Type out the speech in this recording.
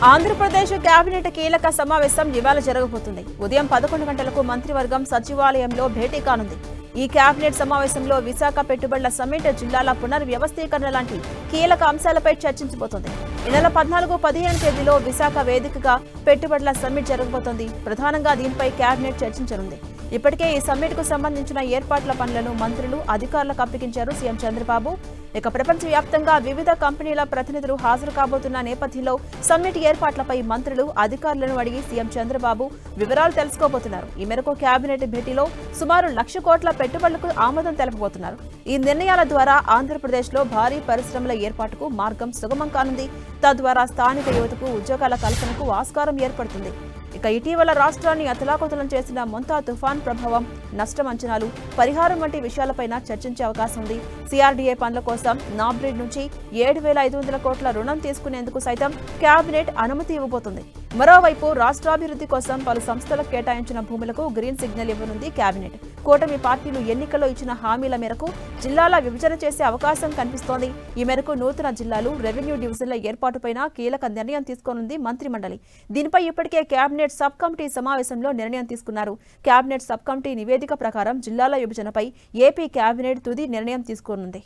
Andhra Pradesh cabinet కీలక సమావేశం ఇవాళ జరగబోతుంది. ఉదయం 11 గంటలకు మంత్రివర్గం సచివాలయంలో భేటీ కానుంది. ఈ కేబినెట్ సమావేశంలో విశాఖ పెట్టుబడుల సమ్మిట్, జిల్లాల పునర్వ్యవస్థీకరణ లాంటి కీలక అంశాలపై చర్చించబోతోంది. ఈ నెల 14, 15 తేదీలో విశాఖ వేదికగా పెట్టుబడుల సమ్మిట్ జరగబోతోంది. ప్రధానంగా దీనిపై కేబినెట్ చర్చించనుంది. ఇప్పటికే ఈ సమ్మిట్ కు సంబంధించిన ఏర్పాట్ల పనులను మంత్రులు, అధికారులకు అప్పగించారు సీఎం చంద్రబాబు. ఇక ప్రపంచవ్యాప్తంగా వివిధ కంపెనీల ప్రతినిధులు హాజరు కాబోతున్న నేపథ్యంలో సమ్మిట్ ఏర్పాట్లపై మంత్రులు, అధికారులను అడిగి సీఎం చంద్రబాబు వివరాలు తెలుసుకోబోతున్నారు. ఈ మేరకు కేబినెట్ భేటీలో సుమారు 1,00,000 కోట్ల పెట్టుబడులకు ఆమోదం తెలపబోతున్నారు. ఈ నిర్ణయాల ద్వారా ఆంధ్రప్రదేశ్లో భారీ పరిశ్రమల ఏర్పాటుకు మార్గం సుగమం కానుంది. తద్వారా స్థానిక యువతకు ఉద్యోగాల కల్పనకు ఆస్కారం ఏర్పడుతుంది. ఇక ఇటీవల రాష్ట్రాన్ని అతలాకుతలం చేసిన మొంతా తుఫాన్ ప్రభావం, నష్టం అంచనాలు, పరిహారం వంటి విషయాలపైన చర్చించే అవకాశం ఉంది. సిఆర్డీఏ పనుల కోసం నాబ్రిడ్ నుంచి 7,500 కోట్ల రుణం తీసుకునేందుకు సైతం కేబినెట్ అనుమతి ఇవ్వబోతుంది. మరోవైపు రాష్ట్రాభివృద్ధి కోసం పలు సంస్థలకు కేటాయించిన భూములకు గ్రీన్ సిగ్నల్ ఇవ్వనుంది కేబినెట్. కూటమి పార్టీలు ఎన్నికల్లో ఇచ్చిన హామీల మేరకు జిల్లాల విభజన చేసే అవకాశం కనిపిస్తోంది. ఈ మేరకు నూతన జిల్లాలు, రెవెన్యూ డివిజన్ల ఏర్పాటుపైన కీలక నిర్ణయం తీసుకోనుంది మంత్రిమండలి. దీనిపై ఇప్పటికే కేబినెట్ సబ్ కమిటీ సమావేశంలో నిర్ణయం తీసుకున్నారు. కేబినెట్ సబ్ కమిటీ నివేదిక ప్రకారం జిల్లాల విభజనపై ఏపీ కేబినెట్ తుది నిర్ణయం తీసుకోనుంది.